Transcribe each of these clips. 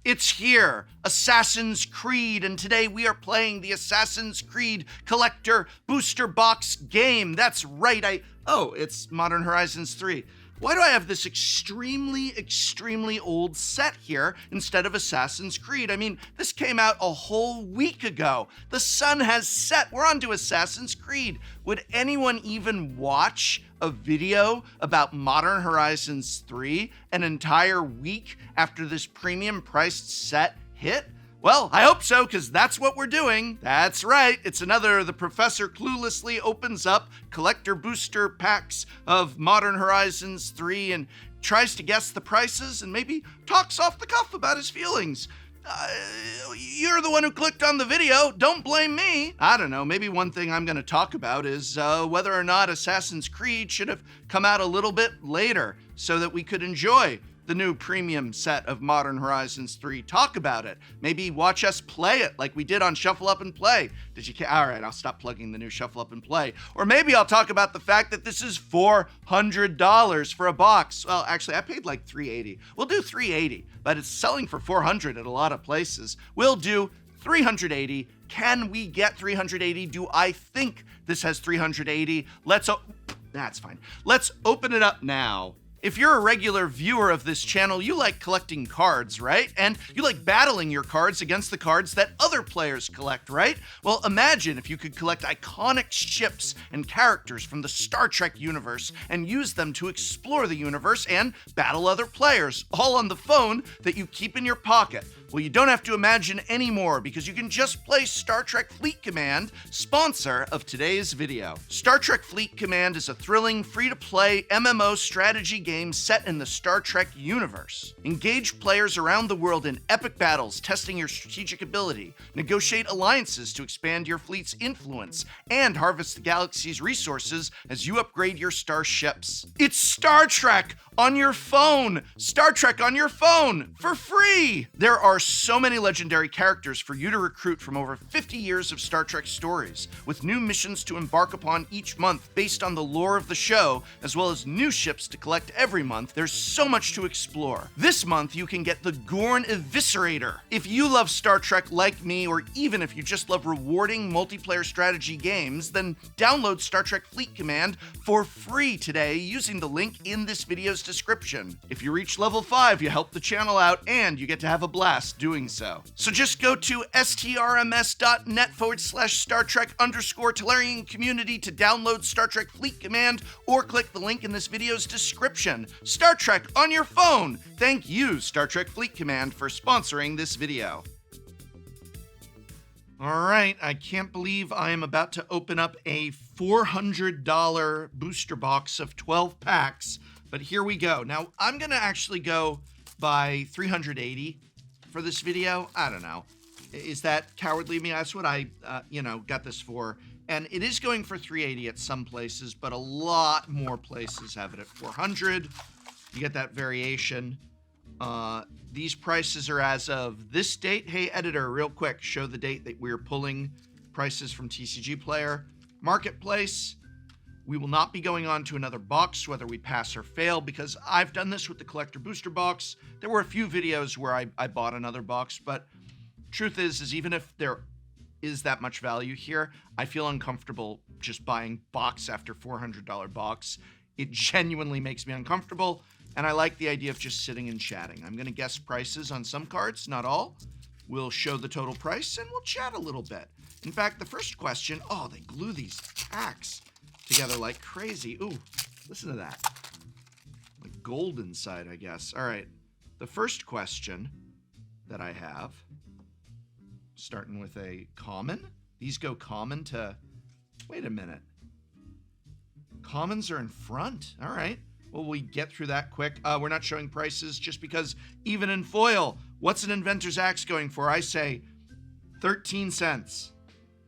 It's here, Assassin's Creed, and today we are playing the Assassin's Creed Collector Booster Box game. That's right, it's Modern Horizons 3. Why do I have this extremely old set here instead of Assassin's Creed? I mean, this came out a whole week ago. The sun has set. We're on to Assassin's Creed. Would anyone even watch a video about Modern Horizons 3 an entire week after this premium priced set hit? Well, I hope so, because that's what we're doing. That's right, it's another The Professor cluelessly opens up collector booster packs of Modern Horizons 3 and tries to guess the prices and maybe talks off the cuff about his feelings. You're the one who clicked on the video, don't blame me. I don't know, maybe one thing I'm going to talk about is whether or not Assassin's Creed should have come out a little bit later so that we could enjoy the new premium set of Modern Horizons 3. Talk about it. Maybe watch us play it like we did on Shuffle Up and Play. Did you All right, I'll stop plugging the new Shuffle Up and Play. Or maybe I'll talk about the fact that this is $400 for a box. Well, actually, I paid like $380. We'll do $380, but it's selling for $400 at a lot of places. We'll do $380. Can we get $380? Do I think this has $380? That's fine. Let's open it up now. If you're a regular viewer of this channel, you like collecting cards, right? And you like battling your cards against the cards that other players collect, right? Well, imagine if you could collect iconic ships and characters from the Star Trek universe and use them to explore the universe and battle other players, all on the phone that you keep in your pocket. Well, you don't have to imagine anymore because you can just play Star Trek Fleet Command, sponsor of today's video. Star Trek Fleet Command is a thrilling, free-to-play MMO strategy game set in the Star Trek universe. Engage players around the world in epic battles, testing your strategic ability, negotiate alliances to expand your fleet's influence, and harvest the galaxy's resources as you upgrade your starships. It's Star Trek on your phone! Star Trek on your phone! For free! There are so many legendary characters for you to recruit from over 50 years of Star Trek stories, with new missions to embark upon each month based on the lore of the show, as well as new ships to collect every month. There's so much to explore. This month, you can get the Gorn Eviscerator. If you love Star Trek like me, or even if you just love rewarding multiplayer strategy games, then download Star Trek Fleet Command for free today using the link in this video's description. If you reach level 5, you help the channel out and you get to have a blast doing so. So just go to strms.net/Star Trek_Tolarian community to download Star Trek Fleet Command or click the link in this video's description. Star Trek on your phone! Thank you, Star Trek Fleet Command, for sponsoring this video. Alright, I can't believe I am about to open up a $400 booster box of 12 packs, but here we go. Now, I'm gonna actually go by $380 for this video. I don't know. Is that cowardly of me? That's what I, got this for. And it is going for $380 at some places, but a lot more places have it at $400. You get that variation. These prices are as of this date. Hey, editor, real quick, show the date that we're pulling prices from TCG Player. Marketplace. We will not be going on to another box, whether we pass or fail, because I've done this with the Collector Booster Box. There were a few videos where I bought another box, but truth is even if there is that much value here, I feel uncomfortable just buying box after $400 box. It genuinely makes me uncomfortable, and I like the idea of just sitting and chatting. I'm going to guess prices on some cards, not all. We'll show the total price, and we'll chat a little bit. In fact, the first question, oh, they glue these packs together like crazy. Ooh, listen to that. Like gold inside, I guess. All right, the first question that I have, starting with a common. These go common to, wait a minute. Commons are in front. All right. Well, we get through that quick. We're not showing prices just because even in foil, what's an Inventor's Axe going for? I say 13 cents.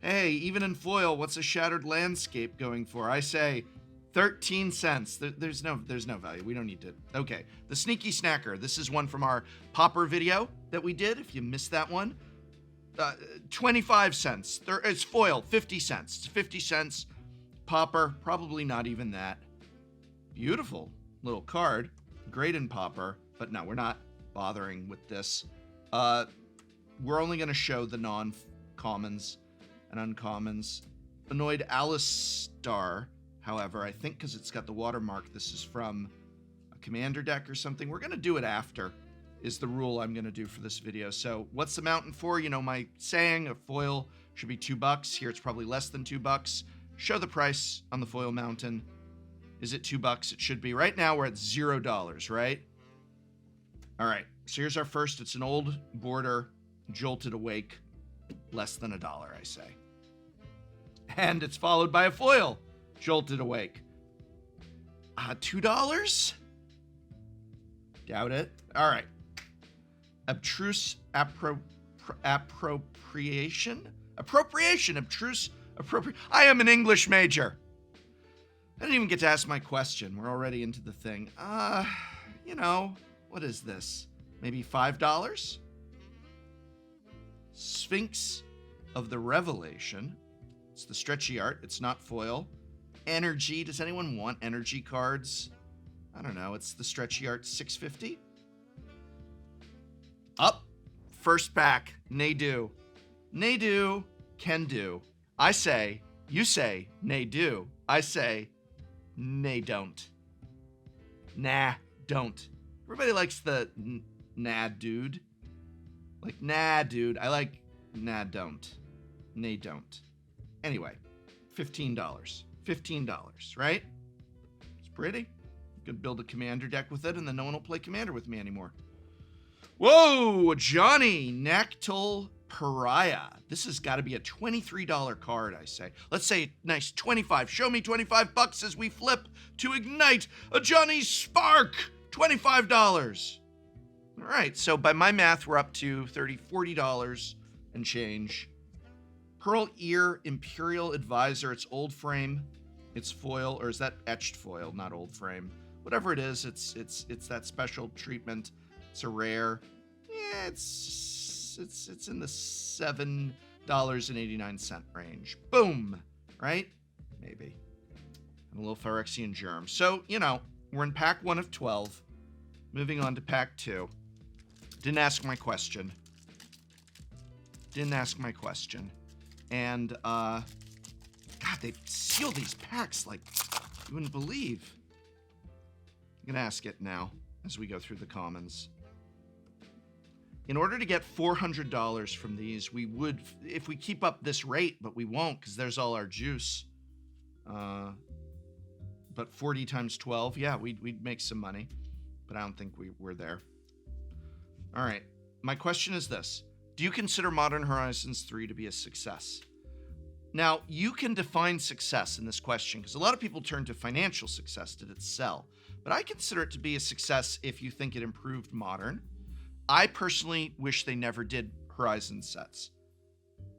Hey, even in foil, what's a Shattered Landscape going for? I say 13 cents. There's no value. We don't need to. Okay. The Sneaky Snacker. This is one from our Popper video that we did. If you missed that one, 25 cents. It's foil, 50 cents. It's 50 cents. Popper, probably not even that. Beautiful little card. Great in Popper, but no, we're not bothering with this. We're only going to show the non-commons and uncommons. Annoyed Alistar, however, I think because it's got the watermark, this is from a commander deck or something. We're going to do it after, is the rule I'm going to do for this video. So what's the mountain for? You know, my saying, a foil should be $2. Here it's probably less than $2. Show the price on the foil mountain. Is it $2? It should be. Right now we're at $0, right? All right, so here's our first. It's an old border, Jolted Awake, less than $1, I say. And it's followed by a foil, Jolted Awake. $2? Doubt it. All right. Abstruse appropriation? Abstruse appropriation. I am an English major. I didn't even get to ask my question. We're already into the thing. You know, what is this? Maybe $5? Sphinx of the Revelation. It's the stretchy art. It's not foil. Energy. Does anyone want energy cards? I don't know. It's the stretchy art, $6.50. Up. First pack. Nay do. Nay do. Can do. I say. You say. Nay do. I say. Nay don't. Nah. Don't. Everybody likes the nah dude. Like nah dude. I like nah don't. Nay don't. Anyway. $15. $15, right? It's pretty. You could build a commander deck with it, and then no one will play commander with me anymore. Whoa, Johnny Nactal Pariah. This has got to be a $23 card, I say. Let's say nice 25. Show me $25 as we flip to ignite a Johnny Spark. $25. All right, so by my math, we're up to $40 and change. Pearl Ear Imperial Advisor. It's old frame. It's foil, or is that etched foil, not old frame? Whatever it is, it's that special treatment. It's a rare. Yeah, it's in the $7.89 range. Boom, right? Maybe. And a little Phyrexian Germ. So, you know, we're in pack 1 of 12. Moving on to pack 2. Didn't ask my question. And, God, they seal these packs like you wouldn't believe. I'm going to ask it now as we go through the commons. In order to get $400 from these, we would, if we keep up this rate, but we won't because there's all our juice. But 40 times 12, yeah, we'd make some money. But I don't think we're there. All right. My question is this. Do you consider Modern Horizons 3 to be a success? Now, you can define success in this question because a lot of people turn to financial success. Did it sell? But I consider it to be a success if you think it improved Modern. I personally wish they never did Horizon sets.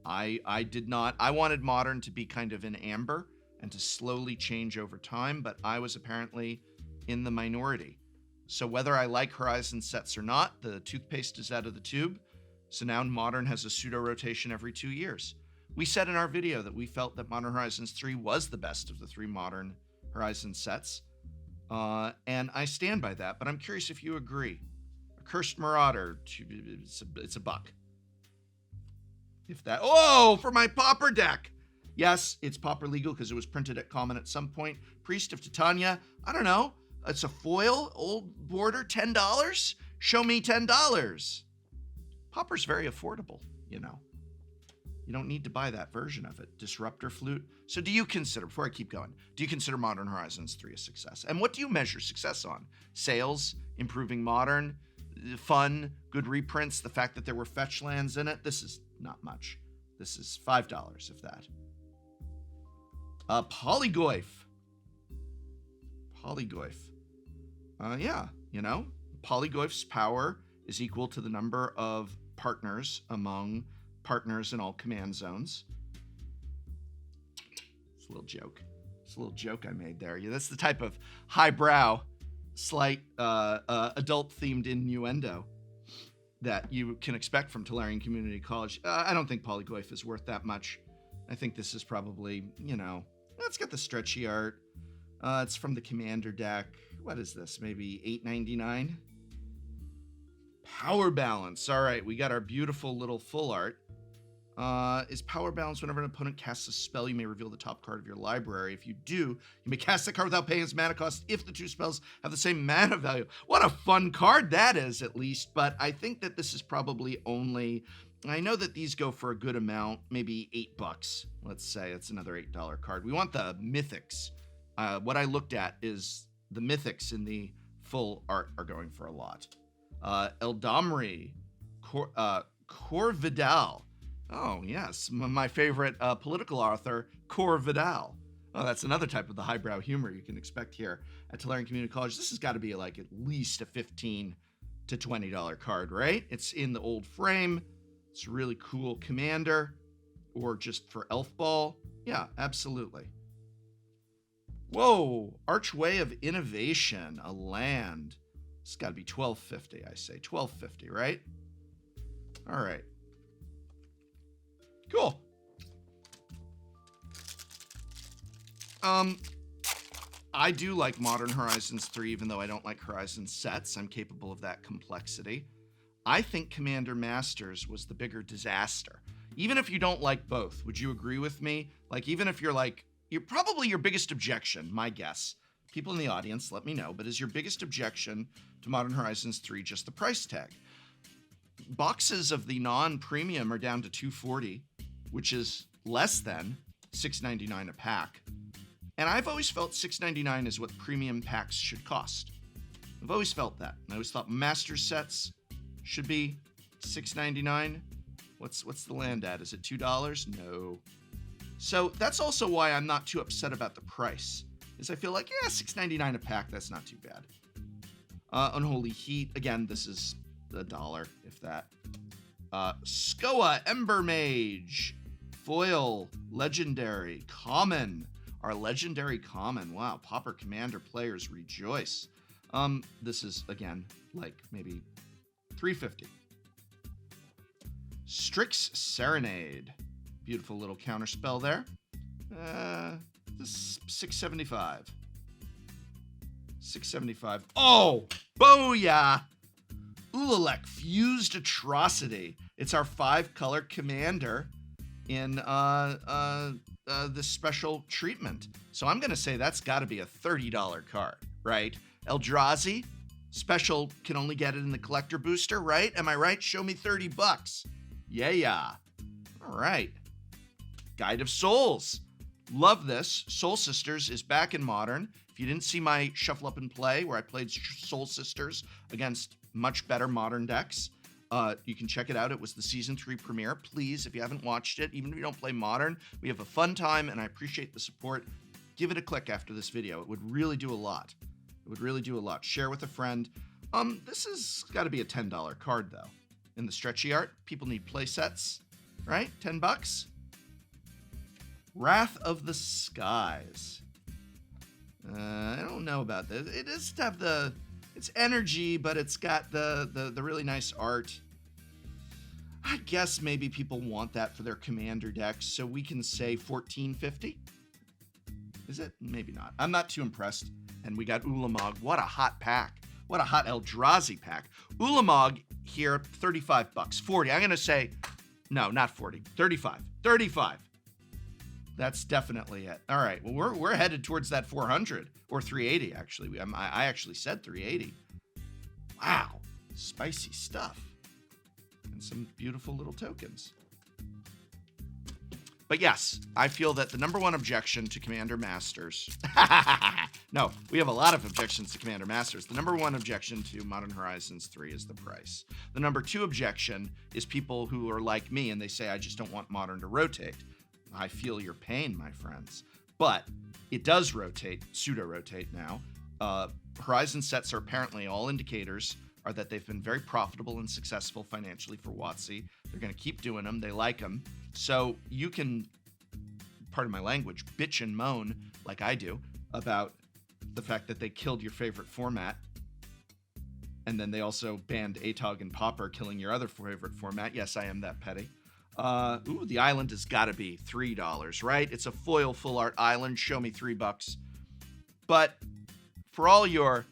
I did not. I wanted Modern to be kind of in amber and to slowly change over time, but I was apparently in the minority. So whether I like Horizon sets or not, the toothpaste is out of the tube. So now Modern has a pseudo-rotation every 2 years. We said in our video that we felt that Modern Horizons 3 was the best of the 3 Modern Horizon sets. And I stand by that, but I'm curious if you agree. A Cursed Marauder, it's a buck. If that, oh, for my Pauper deck. Yes, it's Pauper legal because it was printed at Common at some point. Priest of Titania, I don't know. It's a foil, old border, $10. Show me $10. Pauper's very affordable, you know. You don't need to buy that version of it. Disruptor Flute. So do you consider, before I keep going, do you consider Modern Horizons 3 a success? And what do you measure success on? Sales, improving Modern, fun, good reprints, the fact that there were fetch lands in it? This is not much. This is $5, if that. Polygoyf. Yeah, you know, Polygoyf's power is equal to the number of partners among partners in all command zones. It's a little joke. It's a little joke I made there. Yeah, that's the type of highbrow, slight, adult-themed innuendo that you can expect from Tolarian Community College. I don't think Polygoyf is worth that much. I think this is probably, you know, it's got the stretchy art. It's from the Commander deck. What is this? Maybe $8.99? Power balance. All right, we got our beautiful little full art. Is power balance whenever an opponent casts a spell, you may reveal the top card of your library. If you do, you may cast that card without paying its mana cost if the two spells have the same mana value. What a fun card that is, at least. But I think that this is probably only... I know that these go for a good amount, maybe $8. Let's say it's another $8 card. We want the mythics. What I looked at is the mythics in the full art are going for a lot. Eldamri, Cor Vidal. Oh, yes, my favorite political author, Cor Vidal. Oh, that's another type of the highbrow humor you can expect here at Tolarian Community College. This has got to be like at least a $15 to $20 card, right? It's in the old frame. It's a really cool commander, or just for Elf Ball. Yeah, absolutely. Whoa, Archway of Innovation, a land. It's got to be $12.50, I say. $12.50, right? All right. Cool. I do like Modern Horizons 3, even though I don't like Horizon sets. I'm capable of that complexity. I think Commander Masters was the bigger disaster. Even if you don't like both, would you agree with me? Like, even if you're like, you're probably your biggest objection, my guess. People in the audience, let me know, but is your biggest objection to Modern Horizons 3 just the price tag? Boxes of the non-premium are down to $240, which is less than $6.99 a pack. And I've always felt $6.99 is what premium packs should cost. I've always felt that. I always thought master sets should be $6.99. What's the land at? Is it $2? No. So that's also why I'm not too upset about the price. Is I feel like, yeah, $6.99 a pack, that's not too bad. Unholy Heat, again, this is $1, if that. Skoa, Ember Mage, Foil, Legendary, Common. Our Legendary Common. Wow, Pauper Commander players rejoice. This is, again, like maybe $3.50. Strix Serenade. Beautiful little counter spell there. This is $6.75. $6.75. Oh, booyah! Ulalek, Fused Atrocity. It's our 5-color commander in this special treatment. So I'm going to say that's got to be a $30 card, right? Eldrazi, special, can only get it in the collector booster, right? Am I right? Show me $30. Yeah. All right. Guide of Souls. Love this. Soul Sisters is back in Modern. If you didn't see my Shuffle Up and Play, where I played Soul Sisters against much better Modern decks, you can check it out. It was the Season 3 premiere. Please, if you haven't watched it, even if you don't play Modern, we have a fun time, and I appreciate the support. Give it a click after this video. It would really do a lot. It would really do a lot. Share with a friend. This has got to be a $10 card, though. In the stretchy art, people need play sets, right? $10. Wrath of the Skies. I don't know about this. It does have it's energy, but it's got the really nice art. I guess maybe people want that for their commander decks, so we can say $14.50. Is it? Maybe not. I'm not too impressed. And we got Ulamog. What a hot pack. What a hot Eldrazi pack. Ulamog here, $35. 40. I'm going to say, no, not 40. 35. 35. That's definitely it. All right. Well, we're headed towards that 400 or 380, actually. I actually said 380. Wow. Spicy stuff. And some beautiful little tokens. But yes, I feel that the number one objection to Commander Masters... No, we have a lot of objections to Commander Masters. The number one objection to Modern Horizons 3 is the price. The number two objection is people who are like me and they say, I just don't want Modern to rotate. I feel your pain, my friends. But it does rotate, pseudo-rotate now. Horizon sets are apparently all indicators are that they've been very profitable and successful financially for WotC. They're going to keep doing them. They like them. So you can, pardon my language, bitch and moan like I do about the fact that they killed your favorite format. And then they also banned Atog and Pauper, killing your other favorite format. Yes, I am that petty. The island has got to be $3, right? It's a foil full art island. Show me $3. But for all your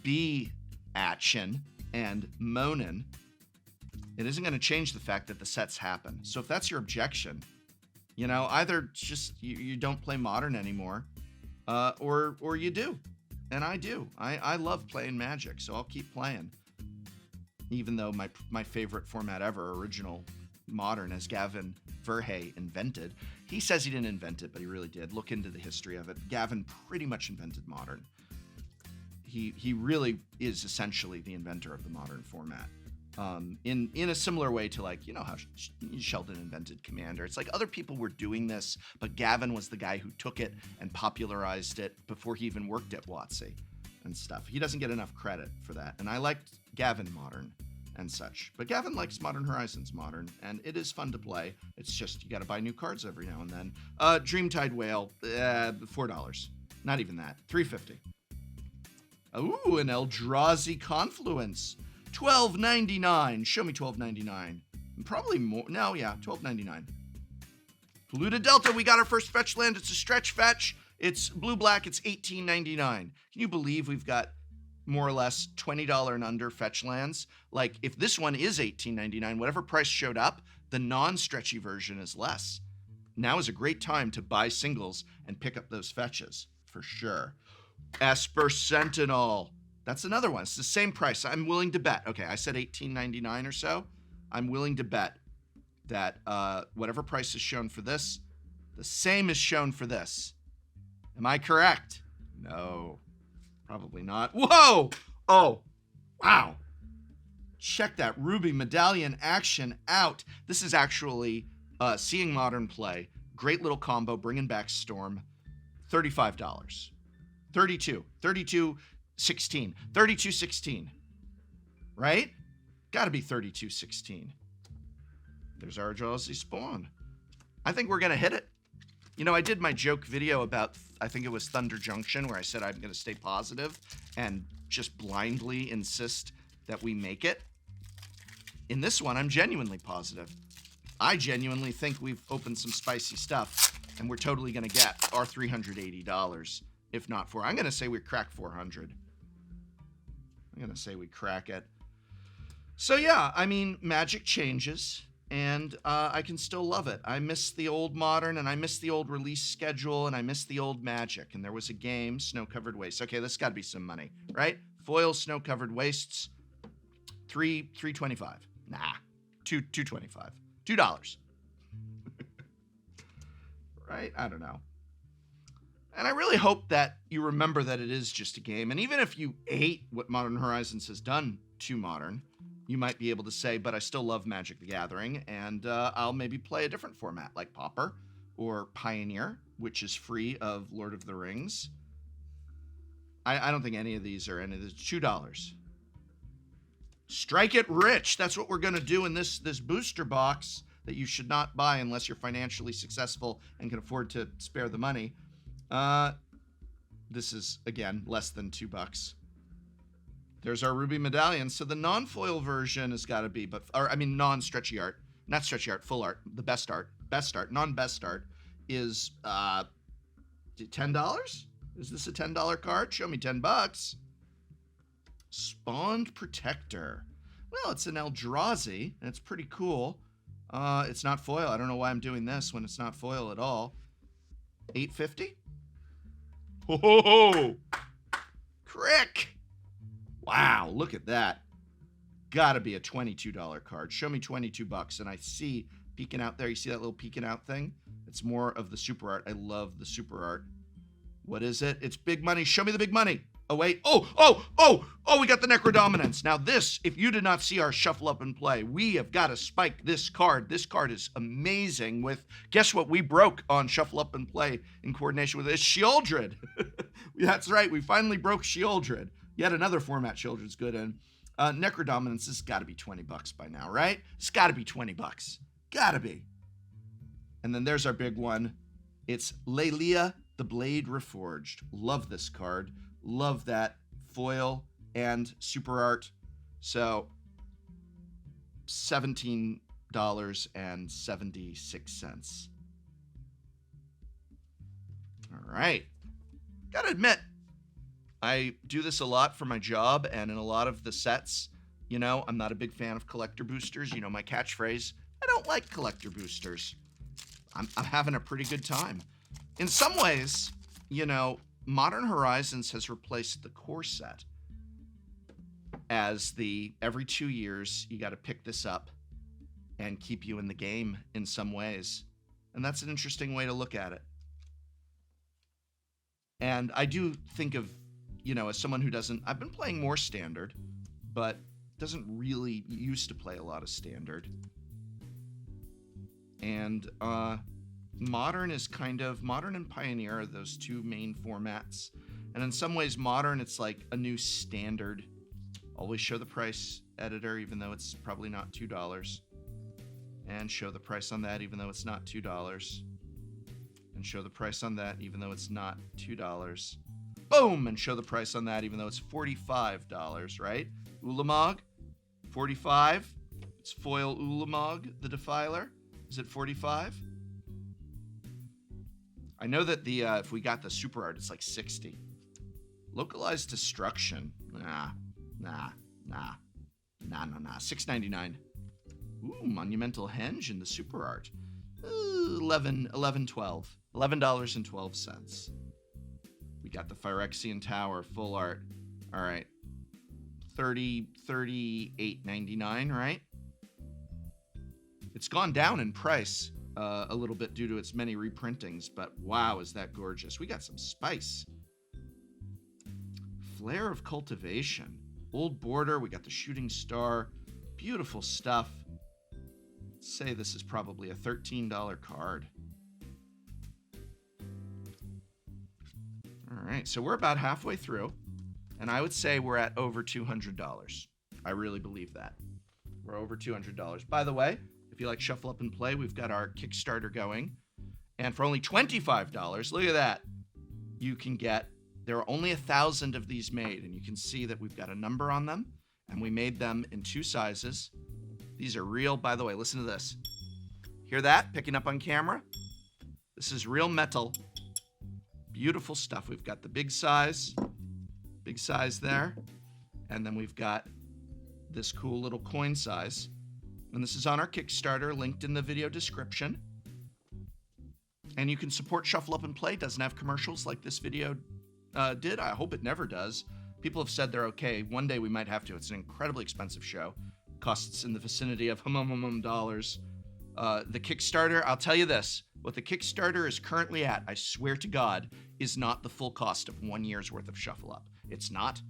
B action, and moaning, it isn't going to change the fact that the sets happen. So if that's your objection, you know, either just you don't play Modern anymore, or you do. And I do. I love playing Magic, so I'll keep playing. Even though my favorite format ever, original Modern, as Gavin Verhey invented. He says he didn't invent it, but he really did. Look into the history of it. Gavin pretty much invented Modern. He really is essentially the inventor of the Modern format. In a similar way to, like, you know how Sheldon invented Commander. It's like other people were doing this, but Gavin was the guy who took it and popularized it before he even worked at WotC and stuff. He doesn't get enough credit for that. And I liked Gavin Modern and such. But Gavin likes Modern Horizons Modern, and it is fun to play. It's just you got to buy new cards every now and then. Dreamtide Whale, $4. Not even that. $3.50. Ooh, an Eldrazi Confluence. $12.99. Show me $12.99. Probably more. No, yeah, $12.99. Polluted Delta, we got our first fetch land. It's a stretch fetch. It's blue-black. It's $18.99. Can you believe we've got more or less $20 and under fetch lands? Like, if this one is $18.99, whatever price showed up, the non-stretchy version is less. Now is a great time to buy singles and pick up those fetches, for sure. Esper Sentinel. That's another one. It's the same price. I'm willing to bet. Okay, I said $18.99 or so. I'm willing to bet that whatever price is shown for this, the same is shown for this. Am I correct? No, probably not. Whoa! Oh, wow. Check that Ruby Medallion action out. This is actually Seeing Modern play. Great little combo, bringing back Storm. $35. 32.16. Right? Gotta be 32.16. There's our Eldrazi Spawn. I think we're gonna hit it. You know, I did my joke video about, I think it was Thunder Junction, where I said I'm gonna stay positive and just blindly insist that we make it. In this one, I'm genuinely positive. I genuinely think we've opened some spicy stuff, and we're totally gonna get our $380. If not I'm going to say we crack 400. I'm going to say we crack it. So yeah, I mean, Magic changes, and I can still love it. I miss the old Modern, and I miss the old release schedule, and I miss the old Magic. And there was a game, Snow-Covered Wastes. Okay, this got to be some money, right? Foil Snow-Covered Wastes, $3.25. Nah, $2.25. $2. Right? I don't know. And I really hope that you remember that it is just a game. And even if you hate what Modern Horizons has done to Modern, you might be able to say, but I still love Magic the Gathering, and I'll maybe play a different format like Pauper or Pioneer, which is free of Lord of the Rings. I don't think any of these are any of this. $2. Strike it rich. That's what we're going to do in this booster box that you should not buy unless you're financially successful and can afford to spare the money. This is, again, less than $2. There's our Ruby Medallion. So the non-foil version has got to be, non-stretchy art, not stretchy art, full art, the best art, non-best art is, $10? Is this a $10 card? Show me $10. Spawned Protector. Well, it's an Eldrazi, and it's pretty cool. It's not foil. I don't know why I'm doing this when it's not foil at all. $8.50? Ho ho ho! Crick! Wow, look at that. Gotta be a $22 card. Show me $22, and I see peeking out there. You see that little peeking out thing? It's more of the super art. I love the super art. What is it? It's big money. Show me the big money. Oh, wait. Oh, we got the Necrodominance. Now this, if you did not see our Shuffle Up and Play, we have got to spike this card. This card is amazing with, guess what we broke on Shuffle Up and Play in coordination with this? Sheoldred. That's right. We finally broke Sheoldred. Yet another format Sheoldred's good in. Necrodominance has got to be $20 by now, right? It's got to be $20. Gotta be. And then there's our big one. It's Lelia, the Blade Reforged. Love this card. Love that foil and super art. So $17.76. All right. Gotta admit, I do this a lot for my job, and in a lot of the sets, You know, I'm not a big fan of collector boosters. You know my catchphrase. I don't like collector boosters. I'm having a pretty good time. In some ways, you know, Modern Horizons has replaced the core set as every 2 years, you got to pick this up and keep you in the game in some ways. And that's an interesting way to look at it. And I do think of, you know, as someone who I've been playing more standard, but doesn't really used to play a lot of standard. And Modern and Pioneer are those two main formats. And in some ways, Modern, it's like a new standard. Always show the price editor, even though it's probably not $2. And show the price on that, even though it's not $2. And show the price on that, even though it's not $2. Boom! And show the price on that, even though it's $45, right? Ulamog, 45. It's foil Ulamog, the Defiler. Is it 45? I know that if we got the super art, it's like 60. Localized destruction. Nah. $6.99. Ooh, monumental henge in the super art. $11.12. We got the Phyrexian Tower full art. All right. $38.99, right? It's gone down in price a little bit due to its many reprintings, but wow, is that gorgeous. We got some spice. Flare of Cultivation. Old Border, we got the Shooting Star. Beautiful stuff. Let's say this is probably a $13 card. All right, so we're about halfway through, and I would say we're at over $200. I really believe that. We're over $200. By the way, if you like Shuffle Up and Play, we've got our Kickstarter going. And for only $25, look at that, you can get, there are only 1,000 of these made, and you can see that we've got a number on them, and we made them in 2 sizes. These are real, by the way, listen to this. Hear that? Picking up on camera? This is real metal. Beautiful stuff. We've got the big size there, and then we've got this cool little coin size. And this is on our Kickstarter, linked in the video description. And you can support Shuffle Up and Play. It doesn't have commercials like this video did. I hope it never does. People have said they're okay. One day we might have to. It's an incredibly expensive show. Costs in the vicinity of dollars. The Kickstarter, I'll tell you this. What the Kickstarter is currently at, I swear to God, is not the full cost of 1 year's worth of Shuffle Up. It's not.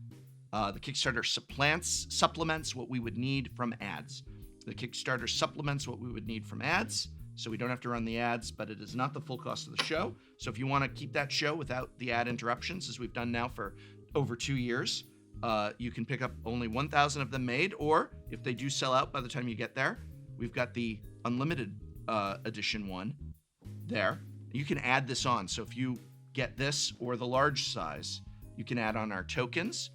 The Kickstarter supplements what we would need from ads. The Kickstarter supplements what we would need from ads, so we don't have to run the ads, but it is not the full cost of the show. So if you want to keep that show without the ad interruptions, as we've done now for over 2 years, you can pick up only 1,000 of them made, or if they do sell out by the time you get there, we've got the unlimited edition one there. You can add this on. So if you get this or the large size, you can add on our tokens.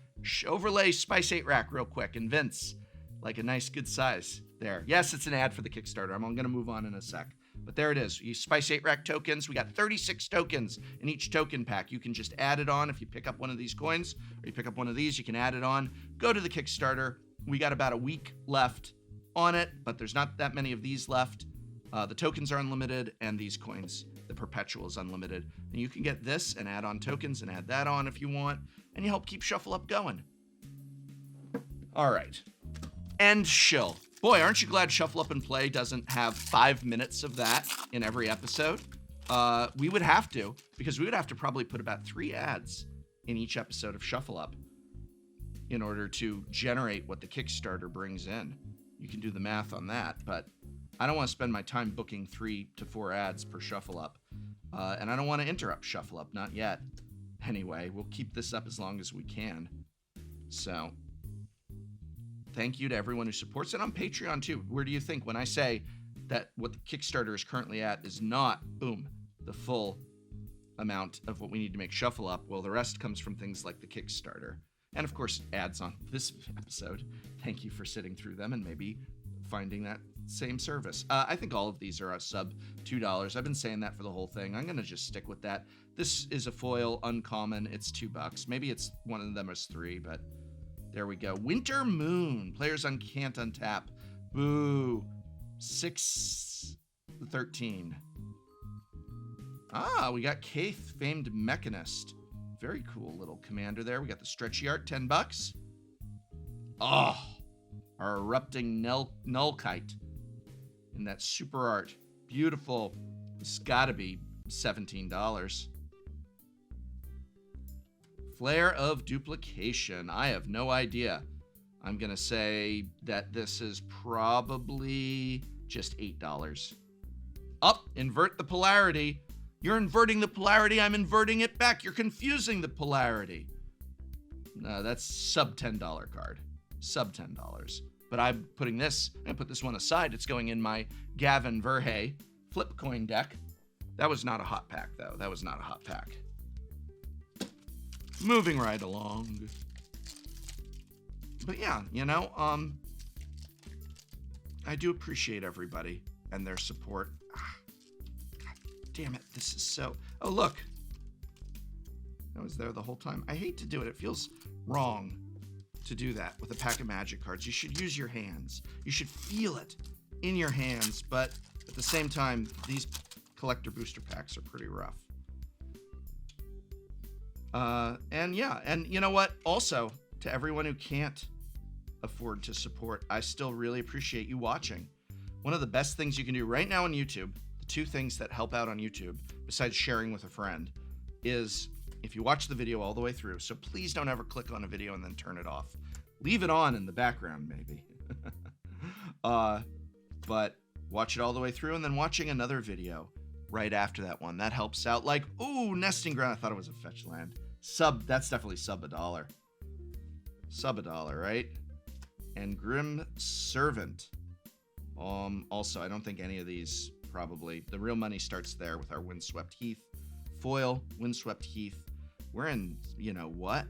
Overlay Spice 8 Rack real quick, and Vince, like a nice good size there. Yes, it's an ad for the Kickstarter. I'm going to move on in a sec. But there it is. You Spice 8 Rack tokens. We got 36 tokens in each token pack. You can just add it on if you pick up one of these coins, or you pick up one of these, you can add it on. Go to the Kickstarter. We got about a week left on it, but there's not that many of these left. The tokens are unlimited, and these coins, the perpetual, is unlimited. And you can get this and add on tokens and add that on if you want, and you help keep Shuffle Up going. All right. End shill. Boy, aren't you glad Shuffle Up and Play doesn't have 5 minutes of that in every episode? We would have to, because we would have to probably put about 3 ads in each episode of Shuffle Up in order to generate what the Kickstarter brings in. You can do the math on that, but I don't want to spend my time booking 3 to 4 ads per Shuffle Up. And I don't want to interrupt Shuffle Up, not yet. Anyway, we'll keep this up as long as we can. So, thank you to everyone who supports it on Patreon too. Where do you think when I say that what the Kickstarter is currently at is not, boom, the full amount of what we need to make Shuffle Up? Well, the rest comes from things like the Kickstarter. And of course, ads on this episode. Thank you for sitting through them and maybe finding that same service. I think all of these are a sub $2. I've been saying that for the whole thing. I'm going to just stick with that. This is a foil uncommon. It's $2. Maybe it's one of them is 3, but There we go. Winter Moon. Players can't untap. Boo. 6/13. Ah, we got Kaith, famed mechanist. Very cool little commander there. We got the stretchy art, $10. Oh, our erupting nullkite in that super art. Beautiful. It's got to be $17. Flare of Duplication. I have no idea. I'm going to say that this is probably just $8. Up, invert the polarity. You're inverting the polarity. I'm inverting it back. You're confusing the polarity. No, that's sub $10 card. Sub $10. But I'm going to put this one aside. It's going in my Gavin Verhey flip coin deck. That was not a hot pack, though. That was not a hot pack. Moving right along. But yeah, I do appreciate everybody and their support. God damn it, this is so... Oh, look. I was there the whole time. I hate to do it. It feels wrong to do that with a pack of Magic cards. You should use your hands. You should feel it in your hands, but at the same time, these collector booster packs are pretty rough. And you know what? Also, to everyone who can't afford to support, I still really appreciate you watching. One of the best things you can do right now on YouTube, the two things that help out on YouTube, besides sharing with a friend, is if you watch the video all the way through, so please don't ever click on a video and then turn it off. Leave it on in the background, maybe. But watch it all the way through and then watching another video right after that one. That helps out. Like, ooh, Nesting Ground. I thought it was a fetch land. That's definitely sub $1. Sub $1, right? And Grim Servant. Also, I don't think any of these probably. The real money starts there with our Windswept Heath. Foil, Windswept Heath. We're in, what?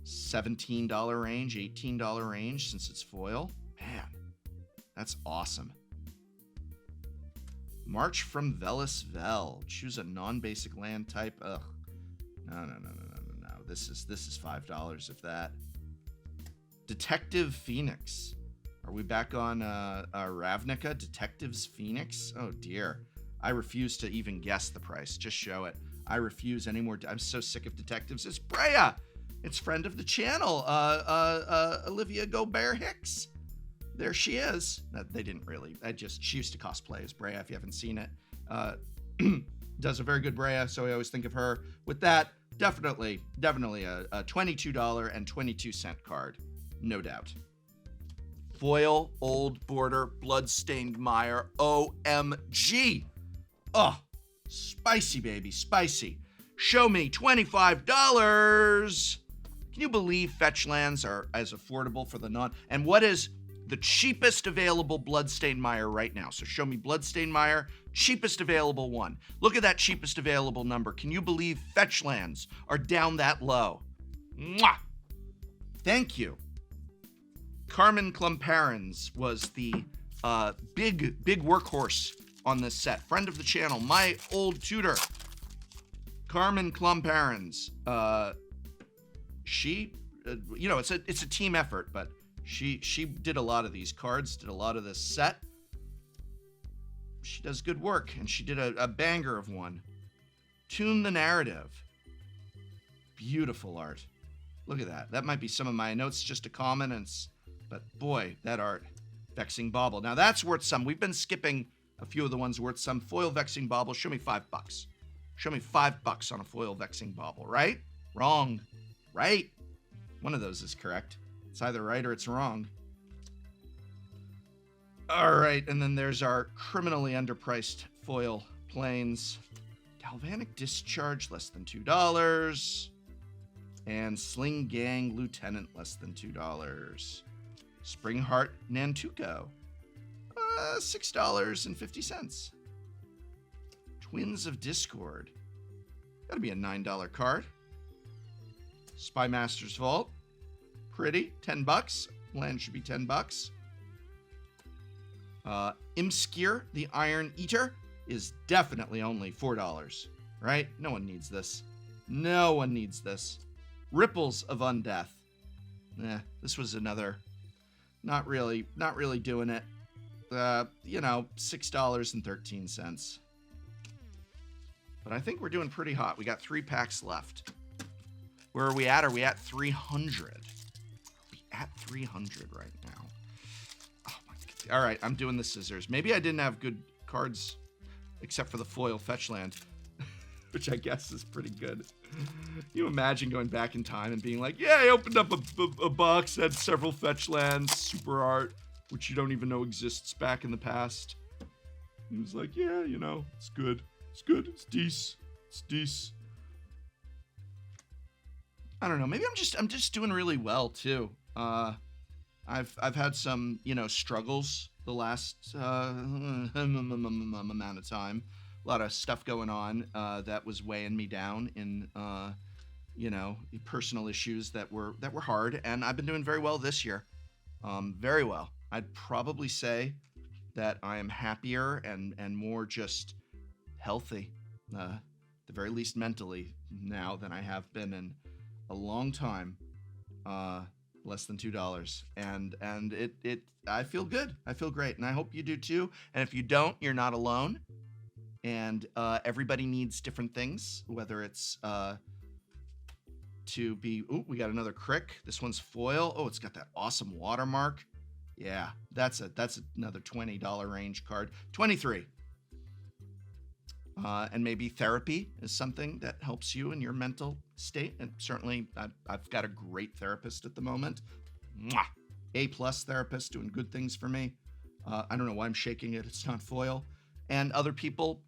$17 range, $18 range since it's foil. Man, that's awesome. March from Velis Vel. Choose a non-basic land type. Ugh. No. This is $5 if that. Detective Phoenix. Are we back on Ravnica? Detectives Phoenix? Oh dear. I refuse to even guess the price. Just show it. I refuse anymore. I'm so sick of detectives. It's Brea. It's friend of the channel. Olivia Gobert Hicks. There she is. They didn't really. She used to cosplay as Brea, if you haven't seen it. Does a very good Brea, so I always think of her. With that, definitely a $22 and 22-cent card. No doubt. Foil, Old Border, Bloodstained Mire, OMG. Oh, spicy, baby, spicy. Show me $25. Can you believe fetch lands are as affordable for the non? And what is the cheapest available Bloodstained Mire right now? So show me Bloodstained Mire, cheapest available one. Look at that cheapest available number. Can you believe fetch lands are down that low? Mwah! Thank you. Carmen Klumparens was the big workhorse on this set. Friend of the channel, my old tutor, Carmen Klumparens. She, it's a team effort, but she did a lot of these cards, did a lot of this set. She does good work, and she did a banger of one. Tune the Narrative. Beautiful art. Look at that. That might be some of my notes, just a comment, but boy, that art. Vexing Bauble. Now that's worth some. We've been skipping a few of the ones worth some. Foil Vexing Bauble. Show me $5. Show me $5 on a foil Vexing Bauble, right? Wrong. Right? One of those is correct. It's either right or it's wrong. All right, and then there's our criminally underpriced foil planes. Galvanic Discharge, less than $2. And Sling Gang Lieutenant, less than $2. Springheart Nantuko, $6.50. Twins of Discord, gotta be a $9 card. Spy Master's Vault, pretty, $10. Land should be $10. Imskir, the Iron Eater, is definitely only $4, right? No one needs this. No one needs this. Ripples of Undeath. This was another, not really doing it. $6.13. But I think we're doing pretty hot. We got 3 packs left. Where are we at? Are we at 300? We at 300 right now. Oh my God. All right, I'm doing the scissors. Maybe I didn't have good cards, except for the foil fetch land, which I guess is pretty good. You imagine going back in time and being like, yeah, I opened up a box that had several fetch lands, super art, which you don't even know exists back in the past. He was like, yeah, it's good. It's good. It's decent. It's decent. I don't know. Maybe I'm just doing really well too. I've had some, struggles the last amount of time. A lot of stuff going on that was weighing me down in personal issues that were hard, and I've been doing very well this year. Very well. I'd probably say that I am happier and more just healthy, the very least mentally now than I have been in a long time. Less than $2, and it I feel good. I feel great, and I hope you do too. And if you don't, you're not alone. And everybody needs different things, whether it's to be. Ooh, we got another crick. This one's foil. Oh, it's got that awesome watermark. Yeah, that's another $20 range card. 23. And maybe therapy is something that helps you in your mental state. And certainly, I've got a great therapist at the moment. Mwah! A+ therapist doing good things for me. I don't know why I'm shaking it. It's not foil. And other people,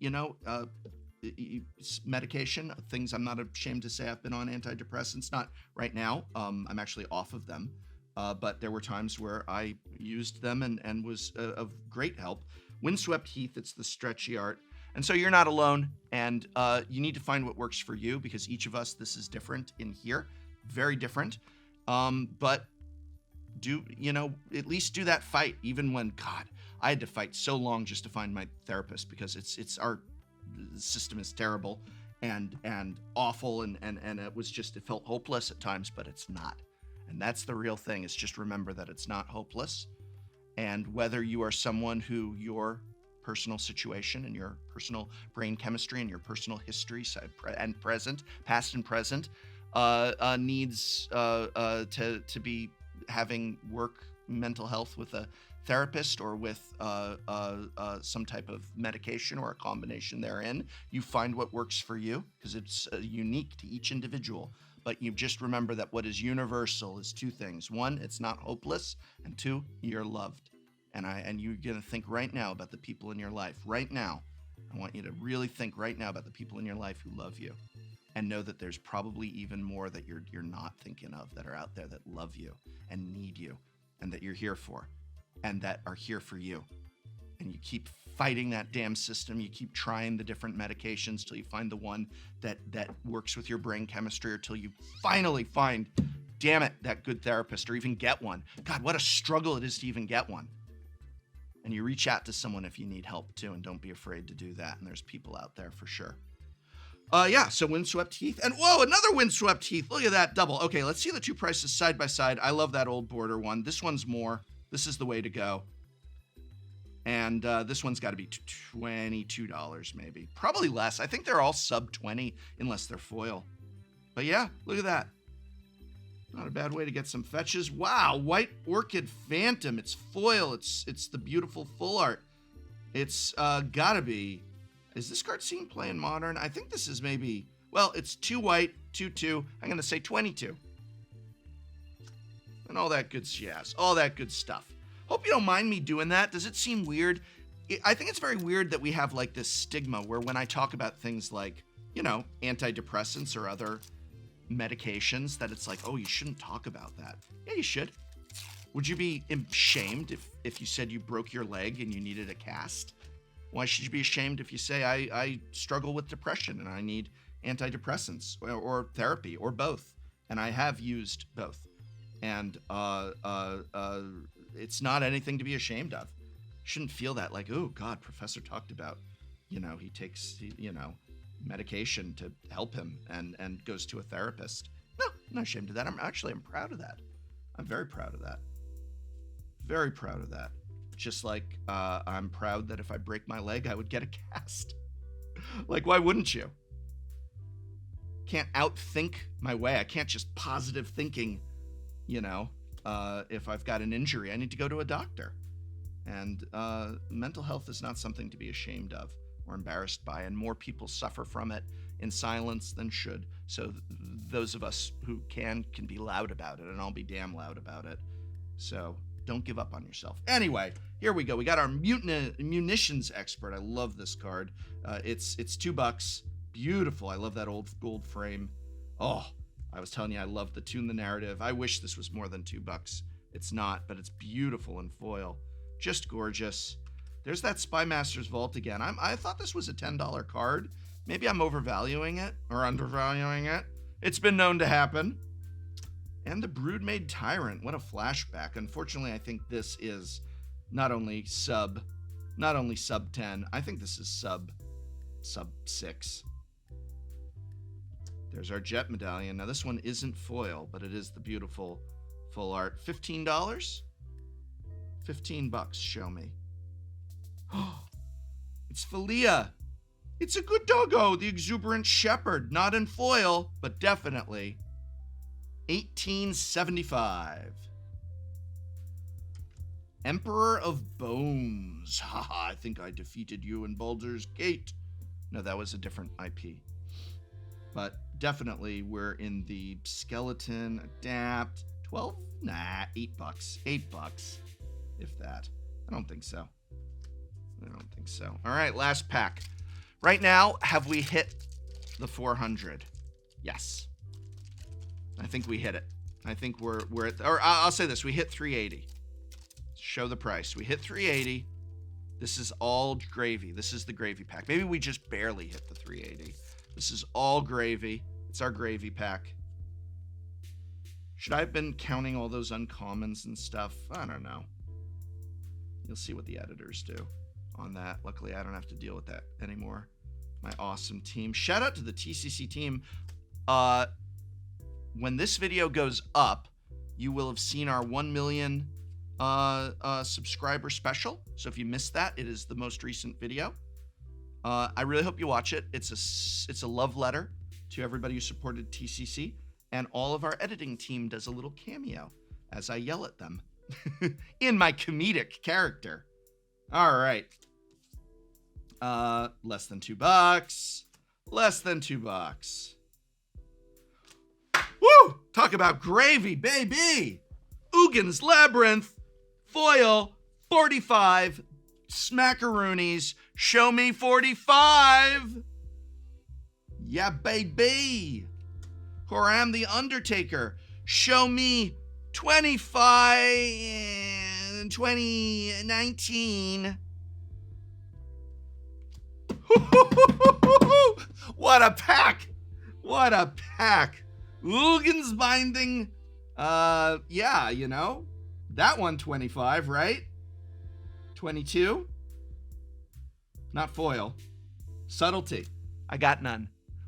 medication, things I'm not ashamed to say I've been on antidepressants. Not right now. I'm actually off of them. But there were times where I used them and was of great help. Windswept Heath, it's the stretchy art. And so you're not alone, and you need to find what works for you, because each of us, this is different in here, very different. But do, at least do that fight, even when, God, I had to fight so long just to find my therapist, because it's our system is terrible and awful, and it felt hopeless at times, but it's not. And that's the real thing, is just remember that it's not hopeless. And whether you are someone who your personal situation and your personal brain chemistry and your personal history and present, past and present, needs to be having work mental health with a therapist or with some type of medication or a combination therein, you find what works for you, because it's unique to each individual. But you just remember that what is universal is 2 things. 1, it's not hopeless, and 2, you're loved. And you're going to think right now about the people in your life. Right now, I want you to really think right now about the people in your life who love you, and know that there's probably even more that you're not thinking of, that are out there that love you and need you, and that you're here for, and that are here for you. And you keep fighting that damn system. You keep trying the different medications till you find the one that works with your brain chemistry, or till you finally find, damn it, that good therapist, or even get one. God, what a struggle it is to even get one. And you reach out to someone if you need help too, and don't be afraid to do that. And there's people out there for sure. So Windswept Heath, and whoa, another Windswept Heath. Look at that double. Okay, let's see the 2 prices side by side. I love that old border one. This one's more. This is the way to go. And this one's got to be $22 maybe. Probably less. I think they're all sub 20 unless they're foil. But yeah, look at that. Not a bad way to get some fetches. Wow, White Orchid Phantom. It's foil. It's the beautiful full art. It's gotta be. Is this card seen play in Modern? I think this is maybe. Well, it's 2 white, 2/2. I'm gonna say 22. And all that good jazz. All that good stuff. Hope you don't mind me doing that. Does it seem weird? I think it's very weird that we have like this stigma where when I talk about things like, antidepressants or other medications, that it's like, oh, you shouldn't talk about that. Yeah, you should. Would you be ashamed if you said you broke your leg and you needed a cast? Why should you be ashamed if you say I struggle with depression and I need antidepressants or therapy or both? And I have used both. And it's not anything to be ashamed of. You shouldn't feel that like, oh God, Professor talked about, he takes, medication to help him and goes to a therapist. No, I'm not ashamed of that. I'm proud of that. I'm very proud of that. Very proud of that. Just like I'm proud that if I break my leg, I would get a cast. Like, why wouldn't you? Can't outthink my way. I can't just positive thinking, you know, if I've got an injury, I need to go to a doctor. And mental health is not something to be ashamed of or embarrassed by, and more people suffer from it in silence than should. So those of us who can be loud about it, and I'll be damn loud about it. So don't give up on yourself. Anyway, here we go. We got our munitions expert. I love this card. It's $2. Beautiful. I love that old gold frame. Oh, I was telling you, I love the Tune the Narrative. I wish this was more than $2. It's not, but it's beautiful in foil. Just gorgeous. There's that Spy Master's Vault again. I thought this was a $10 card. Maybe I'm overvaluing it or undervaluing it. It's been known to happen. And the Broodmaid Tyrant. What a flashback. Unfortunately, I think this is not only sub 10. I think this is sub 6. There's our Jet Medallion. Now this one isn't foil, but it is the beautiful full art. $15? $15, show me. Oh, it's Philia. It's a good doggo, the Exuberant Shepherd. Not in foil, but definitely. 1875. Emperor of Bones. Haha, I think I defeated you in Baldur's Gate. No, that was a different IP. But definitely we're in the skeleton adapt. 12? Nah, $8. $8. If that. I don't think so. All right, last pack. Right now, have we hit the 400? Yes. I think we hit it. I think we're at, or I'll say this, we hit 380. Show the price. We hit 380. This is all gravy. This is the gravy pack. Maybe we just barely hit the 380. This is all gravy. It's our gravy pack. Should I have been counting all those uncommons and stuff? I don't know. You'll see what the editors do on that. Luckily, I don't have to deal with that anymore. My awesome team. Shout out to the TCC team. When this video goes up, you will have seen our 1 million subscriber special. So if you missed that, it is the most recent video. I really hope you watch it. It's a love letter to everybody who supported TCC, and all of our editing team does a little cameo as I yell at them in my comedic character. All right. Less than $2. Less than $2. Woo! Talk about gravy, baby! Ugin's Labyrinth, foil, 45, smackaroonies, show me 45! Yeah, baby! Horam the Undertaker, show me 25, 2019. What a pack! What a pack! Ugins Binding, yeah, you know, that one 25, right? 22? Not foil. Subtlety. I got none.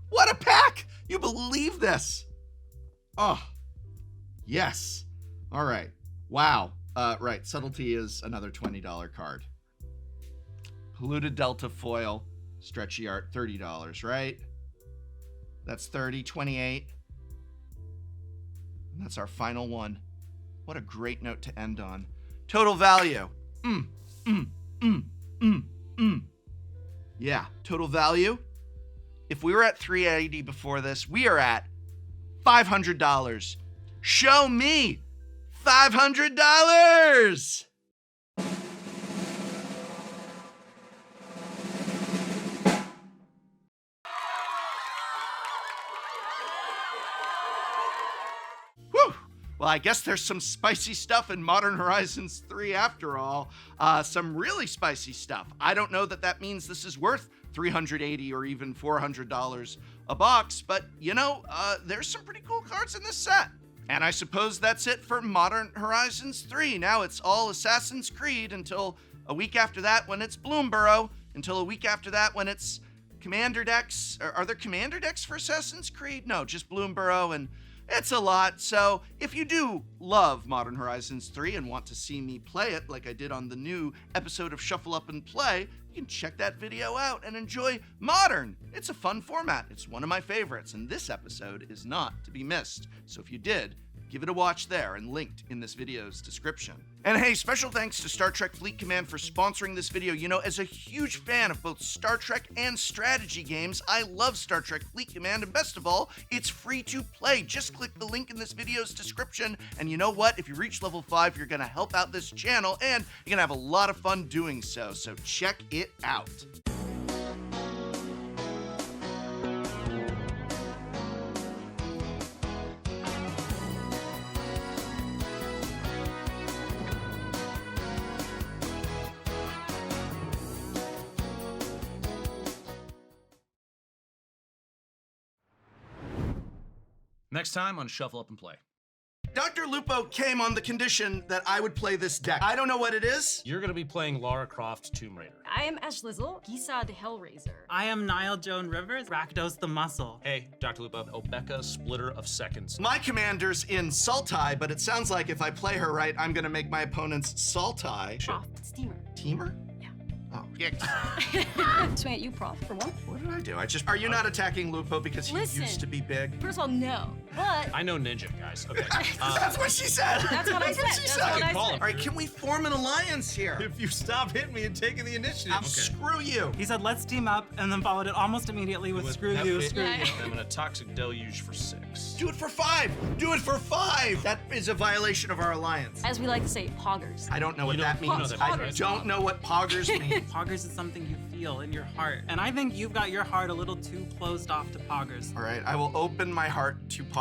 What a pack! You believe this? Oh, yes. All right. Wow. Right. Subtlety is another $20 card. Polluted Delta foil, stretchy art, $30, right? That's 30, 28. And that's our final one. What a great note to end on. Total value. Yeah, total value. If we were at 380 before this, we are at $500. Show me $500. Well, I guess there's some spicy stuff in Modern Horizons 3 after all. Some really spicy stuff. I don't know that that means this is worth $380 or even $400 a box, but you know, there's some pretty cool cards in this set. And I suppose that's it for Modern Horizons 3. Now it's all Assassin's Creed until a week after that when it's Bloomborough, until a week after that when it's Commander decks. Are there Commander decks for Assassin's Creed? No, just Bloomborough, and It's a lot, so if you do love Modern Horizons 3 and want to see me play it like I did on the new episode of Shuffle Up and Play, you can check that video out and enjoy Modern. It's a fun format. It's one of my favorites, and this episode is not to be missed. So if you did, give it a watch there and linked in this video's description. And hey, special thanks to Star Trek Fleet Command for sponsoring this video. You know, as a huge fan of both Star Trek and strategy games, I love Star Trek Fleet Command, and best of all, it's free to play. Just click the link in this video's description, and you know what? If you reach level 5, you're gonna help out this channel, and you're gonna have a lot of fun doing so check it out. Next time on Shuffle Up and Play. Dr. Lupo came on the condition that I would play this deck. I don't know what it is. You're gonna be playing Lara Croft Tomb Raider. I am Ash Lizzle, Gisa the Hellraiser. I am Niall Joan Rivers, Rakdos the Muscle. Hey, Dr. Lupo, Obeka, Splitter of Seconds. My commander's in Sultai, but it sounds like if I play her right, I'm gonna make my opponents Sultai. Prof, Steamer. Teamer? Yeah. Oh, yeah. Swing at you, Prof, for one. What did I do? Are you not attacking Lupo because he Listen. used to be big? First of all, no. But I know Ninja, guys. Okay. That's what she said. that's what I said. That's That's what what I call said. him. All right, can we form an alliance here? If you stop hitting me and taking the initiative. Screw you. He said, let's team up, and then followed it almost immediately with screw Have you, faith. screw you. I'm gonna Toxic Deluge for 6. Do it for 5. Do it for 5. That is a violation of our alliance. As we like to say, poggers. I don't know what You that know means. that I means, right? don't know what poggers mean. Poggers is something you feel in your heart. And I think you've got your heart a little too closed off to poggers. All right, I will open my heart to poggers.